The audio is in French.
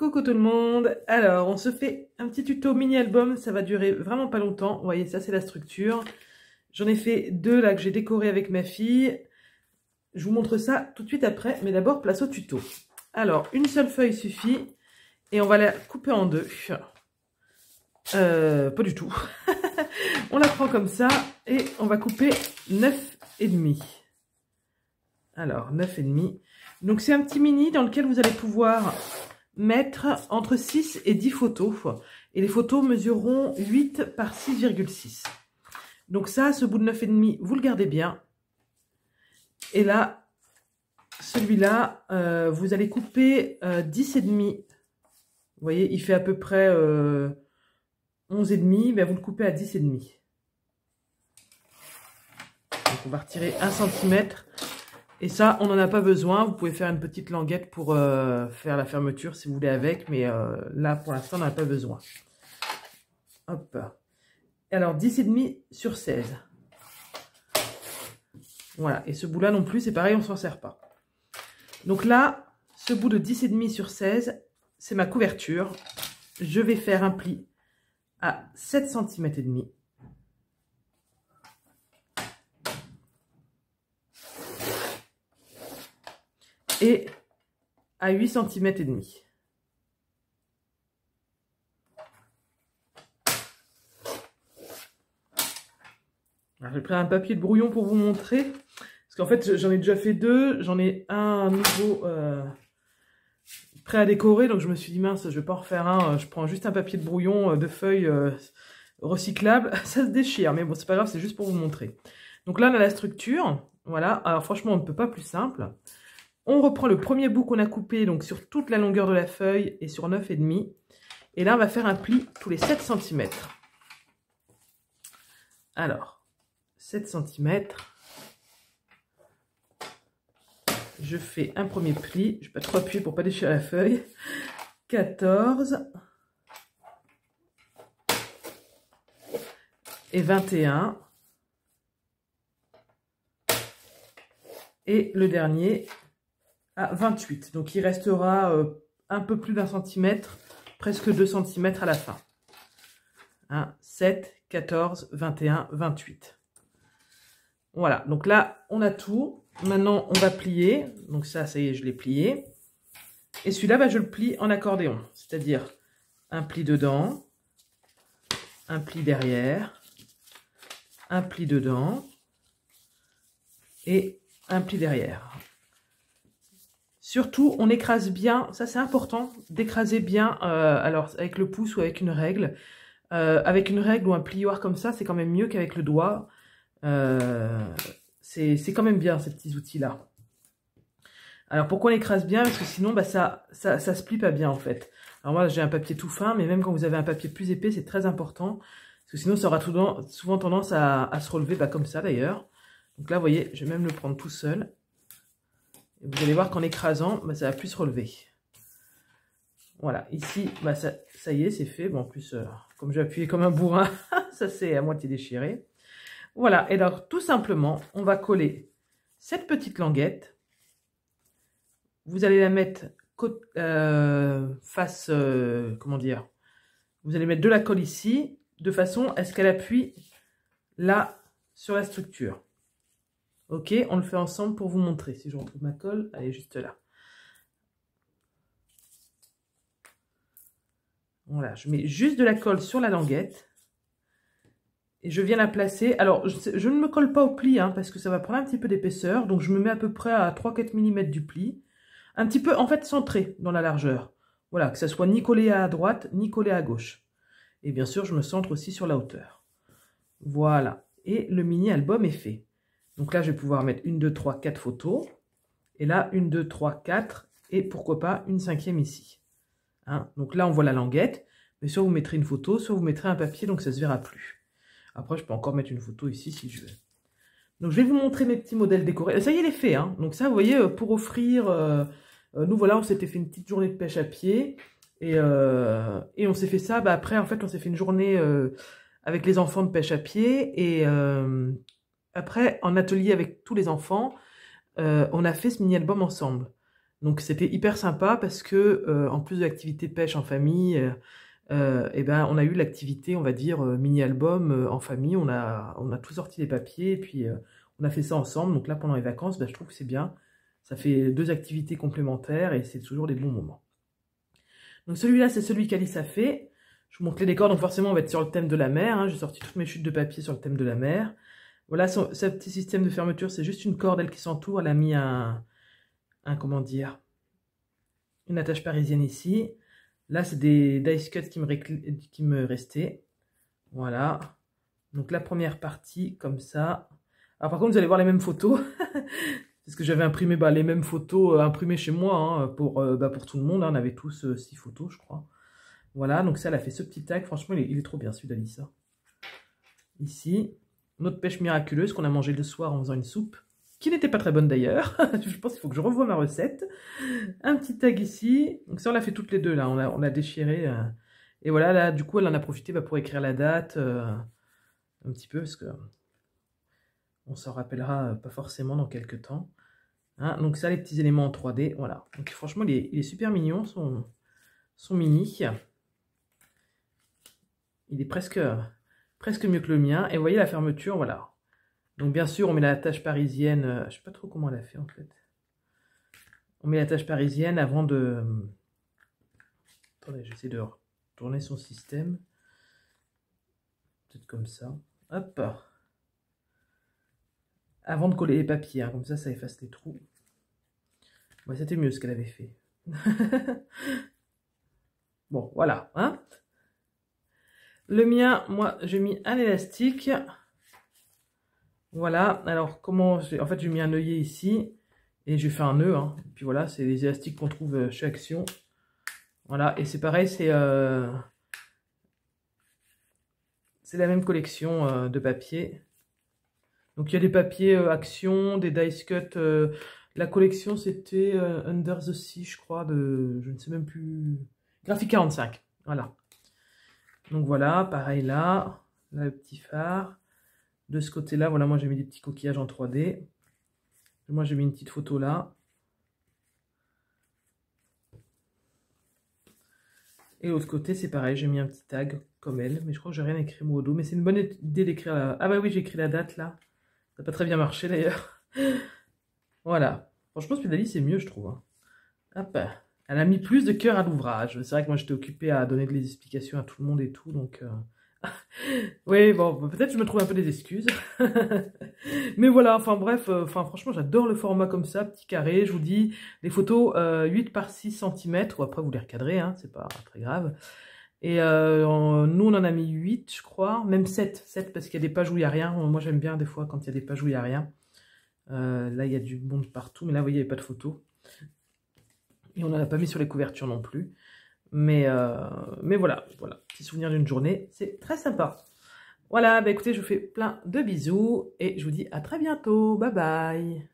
Coucou tout le monde. Alors, on se fait un petit tuto mini-album. Ça va durer vraiment pas longtemps. Vous voyez, ça c'est la structure. J'en ai fait deux là que j'ai décoré avec ma fille. Je vous montre ça tout de suite après. Mais d'abord, place au tuto. Alors, une seule feuille suffit. Et on va la couper en deux. Pas du tout. On la prend comme ça. Et on va couper 9,5. Alors, 9,5. Donc, c'est un petit mini dans lequel vous allez pouvoir mettre entre 6 et 10 photos. Et les photos mesureront 8 par 6,6. Donc ça, ce bout de 9,5, vous le gardez bien. Et là, celui-là, vous allez couper 10,5. Vous voyez, il fait à peu près 11,5. Ben vous le coupez à 10,5. Donc on va retirer 1 cm. Et ça, on n'en a pas besoin. Vous pouvez faire une petite languette pour faire la fermeture si vous voulez avec. Mais là, pour l'instant, on n'en a pas besoin. Hop. Alors, 10,5 sur 16. Voilà. Et ce bout-là non plus, c'est pareil, on ne s'en sert pas. Donc là, ce bout de 10,5 sur 16, c'est ma couverture. Je vais faire un pli à 7 cm et demi. Et à 8 cm et demi. J'ai pris un papier de brouillon pour vous montrer. Parce qu'en fait, j'en ai déjà fait deux. J'en ai un nouveau prêt à décorer. Donc je me suis dit, mince, je vais pas en refaire un. Je prends juste un papier de brouillon de feuilles recyclables. Ça se déchire. Mais bon, c'est pas grave, c'est juste pour vous montrer. Donc là, on a la structure. Voilà. Alors franchement, on ne peut pas plus simple. On reprend le premier bout qu'on a coupé donc sur toute la longueur de la feuille et sur 9,5. Et là, on va faire un pli tous les 7 cm. Alors, 7 cm. Je fais un premier pli. Je ne vais pas trop appuyer pour ne pas déchirer la feuille. 14. Et 21. Et le dernier à 28. Donc il restera un peu plus d'1 centimètre, presque 2 cm à la fin. 1, 7, 14, 21, 28. Voilà, donc là on a tout. Maintenant on va plier. Donc ça y est, je l'ai plié. Et celui-là, bah, je le plie en accordéon. C'est-à-dire un pli dedans, un pli derrière, un pli dedans et un pli derrière. Surtout, on écrase bien, ça c'est important, d'écraser bien, alors avec le pouce ou avec une règle. Avec une règle ou un plioir comme ça, c'est quand même mieux qu'avec le doigt. C'est quand même bien ces petits outils-là. Alors pourquoi on écrase bien? Parce que sinon, bah, ça se plie pas bien en fait. Alors moi j'ai un papier tout fin, mais même quand vous avez un papier plus épais, c'est très important. Parce que sinon ça aura souvent tendance à se relever, bah, comme ça d'ailleurs. Donc là, vous voyez, je vais même le prendre tout seul. Et vous allez voir qu'en écrasant, bah, ça va plus se relever. Voilà, ici, bah, ça y est, c'est fait. Bon, en plus, comme j'ai appuyé comme un bourrin, ça c'est à moitié déchiré. Voilà, et alors tout simplement, on va coller cette petite languette. Vous allez la mettre face, comment dire, vous allez mettre de la colle ici, de façon à ce qu'elle appuie là sur la structure. Ok, on le fait ensemble pour vous montrer. Si je retrouve ma colle, elle est juste là. Voilà, je mets juste de la colle sur la languette. Et je viens la placer. Alors, je ne me colle pas au pli, hein, parce que ça va prendre un petit peu d'épaisseur. Donc, je me mets à peu près à 3-4 mm du pli. Un petit peu, en fait, centré dans la largeur. Voilà, que ça soit ni collé à droite, ni collé à gauche. Et bien sûr, je me centre aussi sur la hauteur. Voilà. Et le mini-album est fait. Donc là, je vais pouvoir mettre 1, 2, 3, 4 photos. Et là, 1, 2, 3, 4. Et pourquoi pas une 5e ici. Hein? Donc là, on voit la languette. Mais soit vous mettrez une photo, soit vous mettrez un papier, donc ça ne se verra plus. Après, je peux encore mettre une photo ici si je veux. Donc, je vais vous montrer mes petits modèles décorés. Ça y est, il est fait. Hein? Donc ça, vous voyez, pour offrir... nous, voilà, on s'était fait une petite journée de pêche à pied. Et on s'est fait ça. Bah, après, en fait, on s'est fait une journée avec les enfants de pêche à pied. Et... après, en atelier avec tous les enfants, on a fait ce mini-album ensemble. Donc c'était hyper sympa parce que en plus de l'activité pêche en famille, et ben on a eu l'activité, on va dire, mini-album en famille. On a tout sorti les papiers et puis on a fait ça ensemble. Donc là pendant les vacances, ben, je trouve que c'est bien. Ça fait 2 activités complémentaires et c'est toujours des bons moments. Donc celui-là, c'est celui qu'Alice a fait. Je vous montre les décors, donc forcément on va être sur le thème de la mer. Hein. J'ai sorti toutes mes chutes de papier sur le thème de la mer. Voilà, ce petit système de fermeture, c'est juste une corde, elle qui s'entoure. Elle a mis comment dire, une attache parisienne ici. Là, c'est des dice cuts qui me restaient. Voilà. Donc la première partie, comme ça. Alors par contre, vous allez voir les mêmes photos. Parce que j'avais imprimé les mêmes photos imprimées chez moi hein, pour tout le monde. Hein. On avait tous 6 photos, je crois. Voilà, donc ça, elle a fait ce petit tag. Franchement, il est trop bien, celui d'Alissa. Ici, notre pêche miraculeuse qu'on a mangé le soir en faisant une soupe. Qui n'était pas très bonne d'ailleurs. Je pense qu'il faut que je revoie ma recette. Un petit tag ici. Donc ça, on l'a fait toutes les deux, là. On a déchiré. Et voilà, là, du coup, elle en a profité pour écrire la date. Un petit peu, parce que on s'en rappellera pas forcément dans quelques temps. Hein, donc ça, les petits éléments en 3D. Voilà. Donc franchement, il est super mignon, son mini. Il est presque mieux que le mien. Et vous voyez la fermeture, voilà. Donc bien sûr, on met la tâche parisienne. Je sais pas trop comment elle a fait en fait. On met la tâche parisienne avant de... Attendez, j'essaie de tourner son système. Peut-être comme ça. Hop. Avant de coller les papiers. Hein. Comme ça efface les trous. Ouais, c'était mieux ce qu'elle avait fait. Bon, voilà. Hein. Le mien, moi, j'ai mis un élastique. Voilà. Alors, comment... En fait, j'ai mis un œillet ici. Et j'ai fait un nœud. Hein. Et puis voilà, c'est les élastiques qu'on trouve chez Action. Voilà. Et c'est pareil, c'est la même collection de papier. Donc, il y a des papiers Action, des dice cut. La collection, c'était Under the Sea, je crois, de... Je ne sais même plus... Graphique 45. Voilà. Donc voilà, pareil là, le petit phare. De ce côté-là, voilà, moi j'ai mis des petits coquillages en 3D. Moi j'ai mis une petite photo là. Et l'autre côté, c'est pareil, j'ai mis un petit tag comme elle. Mais je crois que j'ai rien écrit moi au dos. Mais c'est une bonne idée d'écrire la... Ah bah oui, j'ai écrit la date là. Ça n'a pas très bien marché d'ailleurs. Voilà. Franchement, ce pédalis, c'est mieux, je trouve. Hein. Hop. Elle a mis plus de cœur à l'ouvrage. C'est vrai que moi, j'étais occupée à donner des explications à tout le monde et tout, donc... Oui, bon, peut-être je me trouve un peu des excuses. Mais voilà, enfin bref, franchement, j'adore le format comme ça, petit carré. Je vous dis, les photos 8 par 6 cm, ou après vous les recadrez, hein, c'est pas très grave. Et nous, on en a mis 8, je crois, même 7 parce qu'il y a des pages où il n'y a rien. Moi, j'aime bien des fois quand il y a des pages où il n'y a rien. Là, il y a du monde partout, mais là, vous voyez, il n'y avait pas de photos. Et on n'en a pas mis sur les couvertures non plus. Mais voilà, petit souvenir d'une journée, c'est très sympa. Voilà, bah écoutez, je vous fais plein de bisous et je vous dis à très bientôt. Bye bye.